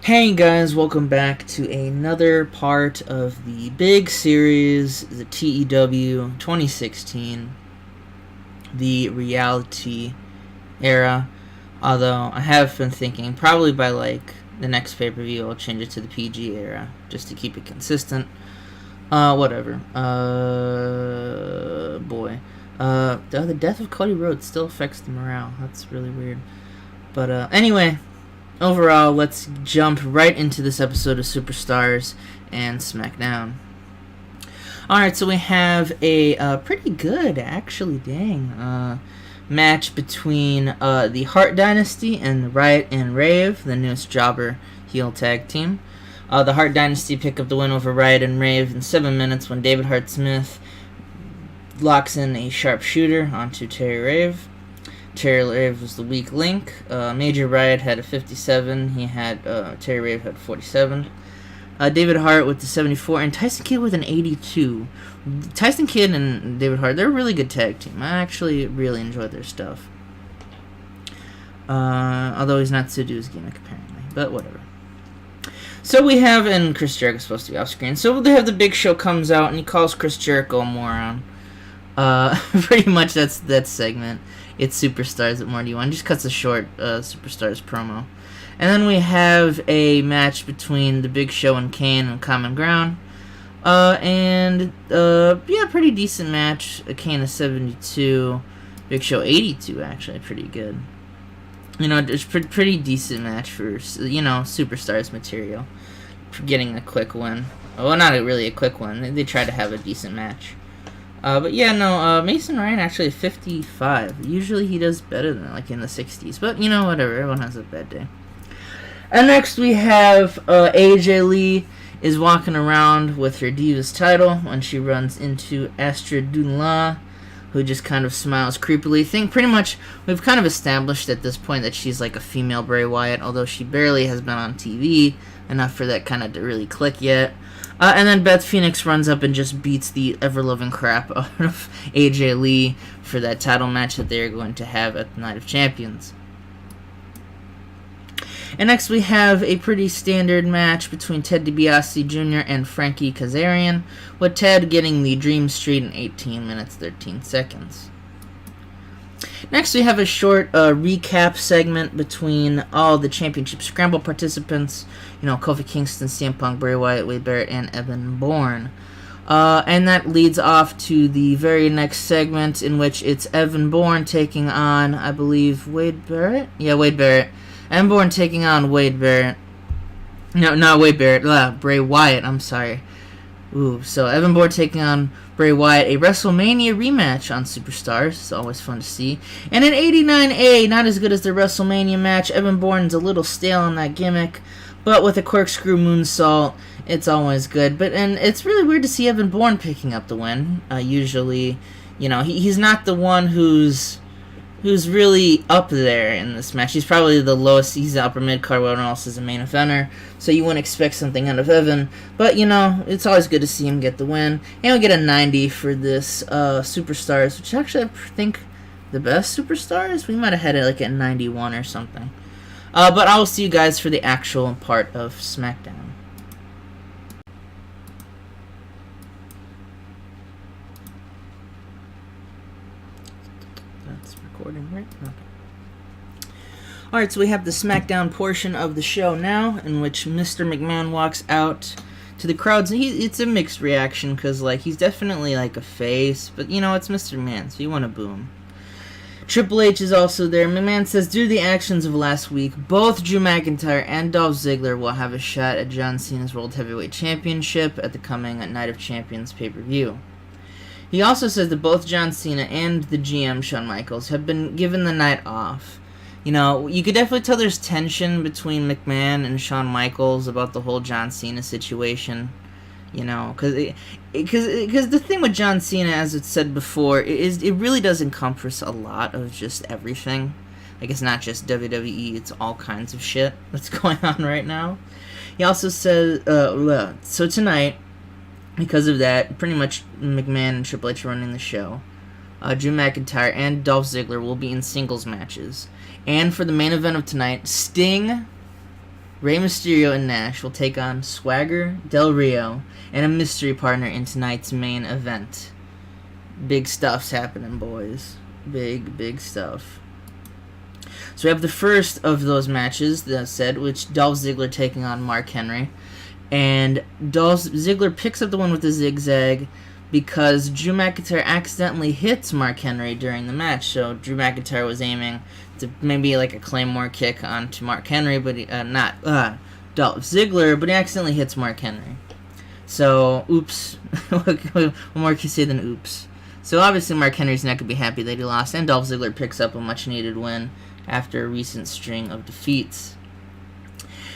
Hey guys, welcome back to another part of the big series, the TEW 2016, the reality era. Although I have been thinking probably by like the next pay-per-view I'll change it to the PG era just to keep it consistent. Whatever. Boy. The death of Cody Rhodes still affects the morale. That's really weird. But anyway, overall, let's jump right into this episode of Superstars and Smackdown. Alright, so we have a pretty good, actually, match between the Hart Dynasty and Riot and Rave, the newest jobber heel tag team. The Hart Dynasty pick up the win over Riot and Rave in 7 minutes when David Hart Smith locks in a sharpshooter onto Terry Rave. Terry Rave was the weak link. Major Riot had a 57. Terry Rave had 47. David Hart with the 74, and Tyson Kidd with an 82. Tyson Kidd and David Hart, they're a really good tag team. I actually really enjoy their stuff. Although he's not Sudu's gimmick, apparently. But whatever. So we have, and Chris Jericho's supposed to be off screen. So they have the Big Show comes out, and he calls Chris Jericho a moron. Pretty much that's that segment. It's Superstars at more do you want. Just cuts a short Superstars promo. And then we have a match between the Big Show and Kane on Common Ground. Pretty decent match. Kane is 72. Big Show 82, actually. Pretty good. It's pretty decent match for, Superstars material. For getting a quick win. Well, not really a quick one. They tried to have a decent match. Mason Ryan actually 55. Usually he does better than like in the 60s. But, whatever. Everyone has a bad day. And next we have AJ Lee is walking around with her Divas title when she runs into Astrid Dunla, who just kind of smiles creepily. Pretty much we've kind of established at this point that she's like a female Bray Wyatt, although she barely has been on TV enough for that kind of to really click yet. And then Beth Phoenix runs up and just beats the ever-loving crap out of AJ Lee for that title match that they are going to have at the Night of Champions. And next we have a pretty standard match between Ted DiBiase Jr. and Frankie Kazarian, with Ted getting the Dream Street in 18 minutes 13 seconds. Next we have a short recap segment between all the Championship Scramble participants, Kofi Kingston, CM Punk, Bray Wyatt, Wade Barrett, and Evan Bourne. And that leads off to the very next segment in which it's Evan Bourne taking on, I believe, Wade Barrett? Yeah, Wade Barrett. Evan Bourne taking on Wade Barrett. No, not Wade Barrett. Bray Wyatt, I'm sorry. So Evan Bourne taking on Bray Wyatt, a WrestleMania rematch on Superstars. It's always fun to see. And in 89A, not as good as the WrestleMania match. Evan Bourne's a little stale on that gimmick, but with a corkscrew moonsault, it's always good. And it's really weird to see Evan Bourne picking up the win. Usually, he's not the one who's really up there in this match. He's probably the lowest. He's the upper mid-card, everyone else is a main eventer, so you wouldn't expect something out of Evan. But, it's always good to see him get the win. And we get a 90 for this Superstars, which actually I think the best Superstars. We might have had it like at 91 or something. But I will see you guys for the actual part of SmackDown. Recording, right? Okay. Alright, so we have the SmackDown portion of the show now, in which Mr. McMahon walks out to the crowds. It's a mixed reaction, because, he's definitely, a face, but, it's Mr. McMahon, so you want to boo him. Triple H is also there. McMahon says, due to the actions of last week, both Drew McIntyre and Dolph Ziggler will have a shot at John Cena's World Heavyweight Championship at the coming Night of Champions pay-per-view. He also says that both John Cena and the GM, Shawn Michaels, have been given the night off. You could definitely tell there's tension between McMahon and Shawn Michaels about the whole John Cena situation. Because the thing with John Cena, as it's said before, is it really does encompass a lot of just everything. It's not just WWE, it's all kinds of shit that's going on right now. He also says, so tonight, because of that, pretty much McMahon and Triple H running the show. Drew McIntyre and Dolph Ziggler will be in singles matches. And for the main event of tonight, Sting Rey Mysterio and Nash will take on Swagger, Del Rio, and a mystery partner in tonight's main event. Big stuff's happening, boys. Big stuff. So we have the first of those matches, that said, which Dolph Ziggler taking on Mark Henry. And Dolph Ziggler picks up the one with the zigzag because Drew McIntyre accidentally hits Mark Henry during the match. So Drew McIntyre was aiming to maybe like a Claymore kick onto Mark Henry, but not Dolph Ziggler, but he accidentally hits Mark Henry. So, oops. What more can you say than oops? So obviously Mark Henry's not going to be happy that he lost, and Dolph Ziggler picks up a much-needed win after a recent string of defeats.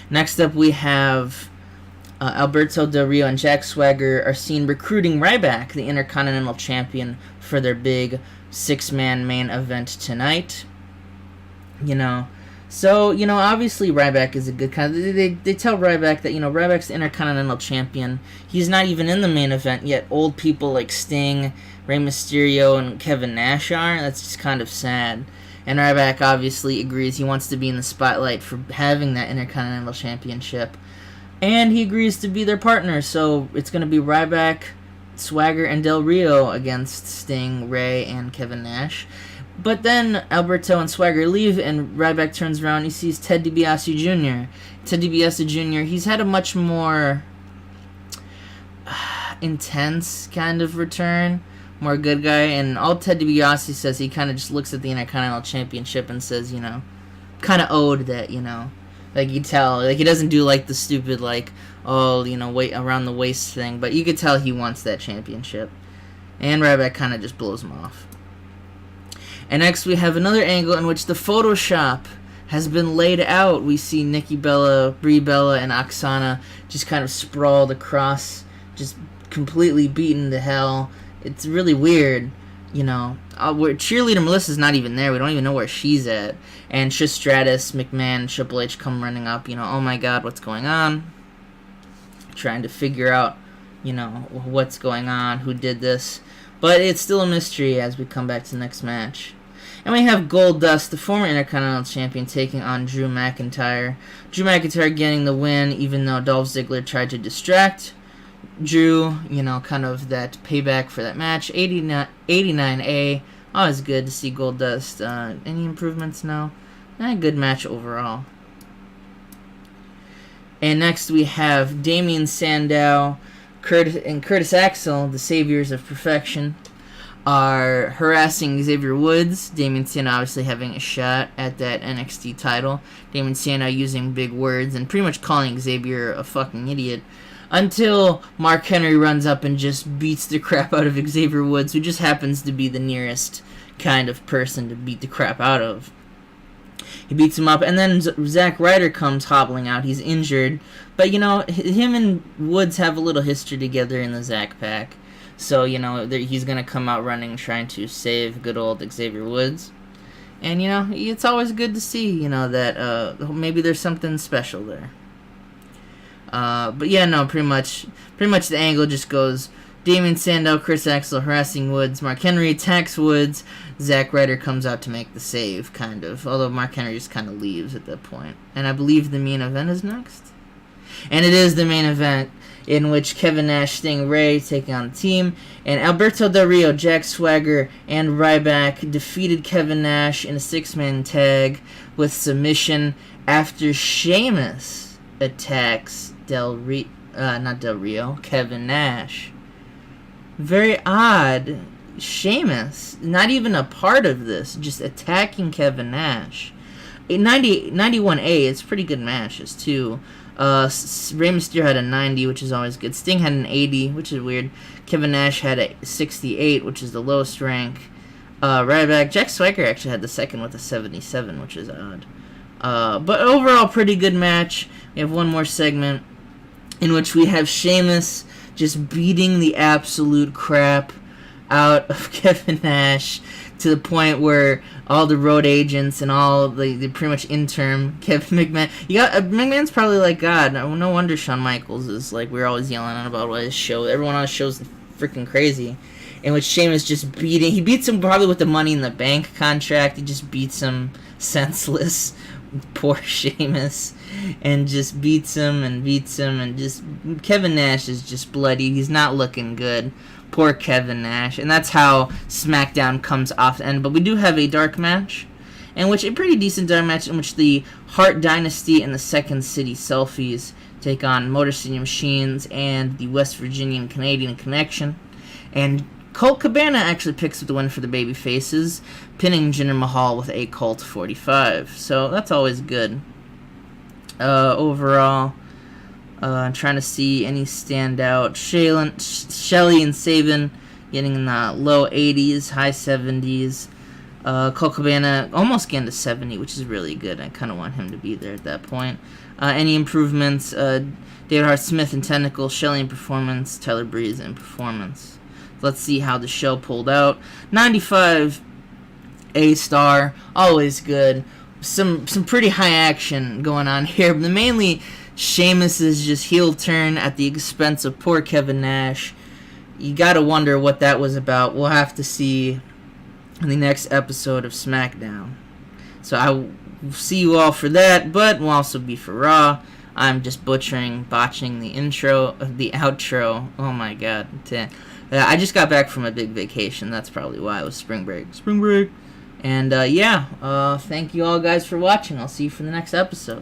Next up we have Alberto Del Rio and Jack Swagger are seen recruiting Ryback, the Intercontinental Champion, for their big 6-man main event tonight. So, obviously Ryback is a good kind of... They tell Ryback that, Ryback's the Intercontinental Champion. He's not even in the main event yet. Old people like Sting, Rey Mysterio, and Kevin Nash are. That's just kind of sad. And Ryback obviously agrees he wants to be in the spotlight for having that Intercontinental Championship. And he agrees to be their partner, so it's going to be Ryback, Swagger, and Del Rio against Sting, Rey, and Kevin Nash. But then Alberto and Swagger leave, and Ryback turns around and he sees Ted DiBiase Jr. Ted DiBiase Jr., he's had a much more intense kind of return, more good guy, and all Ted DiBiase says, he kind of just looks at the Intercontinental Championship and says, kind of owed that, Like, you tell, like, he doesn't do, like, the stupid, like, weight around the waist thing, but you could tell he wants that championship. And Ryback kind of just blows him off. And next we have another angle in which the Photoshop has been laid out. We see Nikki Bella, Brie Bella, and Oksana just kind of sprawled across, just completely beaten to hell. It's really weird, where cheerleader Melissa's not even there. We don't even know where she's at. And Trish Stratus, McMahon, Triple H come running up, oh my god, what's going on? Trying to figure out, what's going on, who did this. But it's still a mystery as we come back to the next match. And we have Goldust, the former Intercontinental Champion, taking on Drew McIntyre. Drew McIntyre getting the win, even though Dolph Ziggler tried to distract Drew, kind of that payback for that match. 89A. Always good to see Goldust. Any improvements? No. Good match overall. And next we have Damien Sandow and Curtis Axel, the saviors of perfection, are harassing Xavier Woods. Damien Sandow obviously having a shot at that NXT title. Damien Sandow using big words and pretty much calling Xavier a fucking idiot. Until Mark Henry runs up and just beats the crap out of Xavier Woods, who just happens to be the nearest kind of person to beat the crap out of. He beats him up, and then Zack Ryder comes hobbling out. He's injured. But, him and Woods have a little history together in the Zack pack. So, he's going to come out running, trying to save good old Xavier Woods. And, it's always good to see, that maybe there's something special there. But yeah, no, pretty much the angle just goes Damien Sandow, Chris Axel harassing Woods, Mark Henry attacks Woods, Zack Ryder comes out to make the save, kind of, although Mark Henry just kind of leaves at that point. And I believe the main event is next. And it is the main event, in which Kevin Nash, Sting, Rey taking on the team, and Alberto Del Rio, Jack Swagger, and Ryback defeated Kevin Nash in a 6-man tag with submission after Sheamus attacks Kevin Nash. Very odd. Sheamus, not even a part of this, just attacking Kevin Nash. 91A, it's pretty good matches too. Rey Mysterio had a 90, which is always good. Sting had an 80, which is weird. Kevin Nash had a 68, which is the lowest rank. Ryback, Jack Swagger actually had the second with a 77, which is odd. But overall, pretty good match. We have one more segment in which we have Sheamus just beating the absolute crap out of Kevin Nash to the point where all the road agents and all the pretty much interim Kevin McMahon. McMahon's probably like, God, no wonder Shawn Michaels is like, we're always yelling on about his show. Everyone on his show's freaking crazy. In which Sheamus just he beats him probably with the Money in the Bank contract. He just beats him senseless poor Sheamus and just beats him and just Kevin Nash is just bloody. He's not looking good. Poor Kevin Nash. And that's how SmackDown comes off the end. But we do have a dark match, in which a pretty decent dark match in which the Hart Dynasty and the Second City Selfies take on Motor City Machines and the West Virginian Canadian Connection. And Colt Cabana actually picks up the win for the baby faces, pinning Jinder Mahal with a Colt 45. So that's always good. Overall, I'm trying to see any standout. Shelley and Sabin getting in the low 80s, high 70s. Colt Cabana almost getting to 70, which is really good. I kind of want him to be there at that point. Any improvements? David Hart Smith in technical, Shelley in performance, Tyler Breeze in performance. Let's see how the show pulled out. 95 A-star, always good. Some pretty high action going on here. But mainly Sheamus's just heel turn at the expense of poor Kevin Nash. You gotta wonder what that was about. We'll have to see in the next episode of SmackDown. So I will see you all for that, but we'll also be for Raw. I'm just botching the outro. Oh my god. I just got back from a big vacation. That's probably why it was spring break. And thank you all guys for watching. I'll see you for the next episode.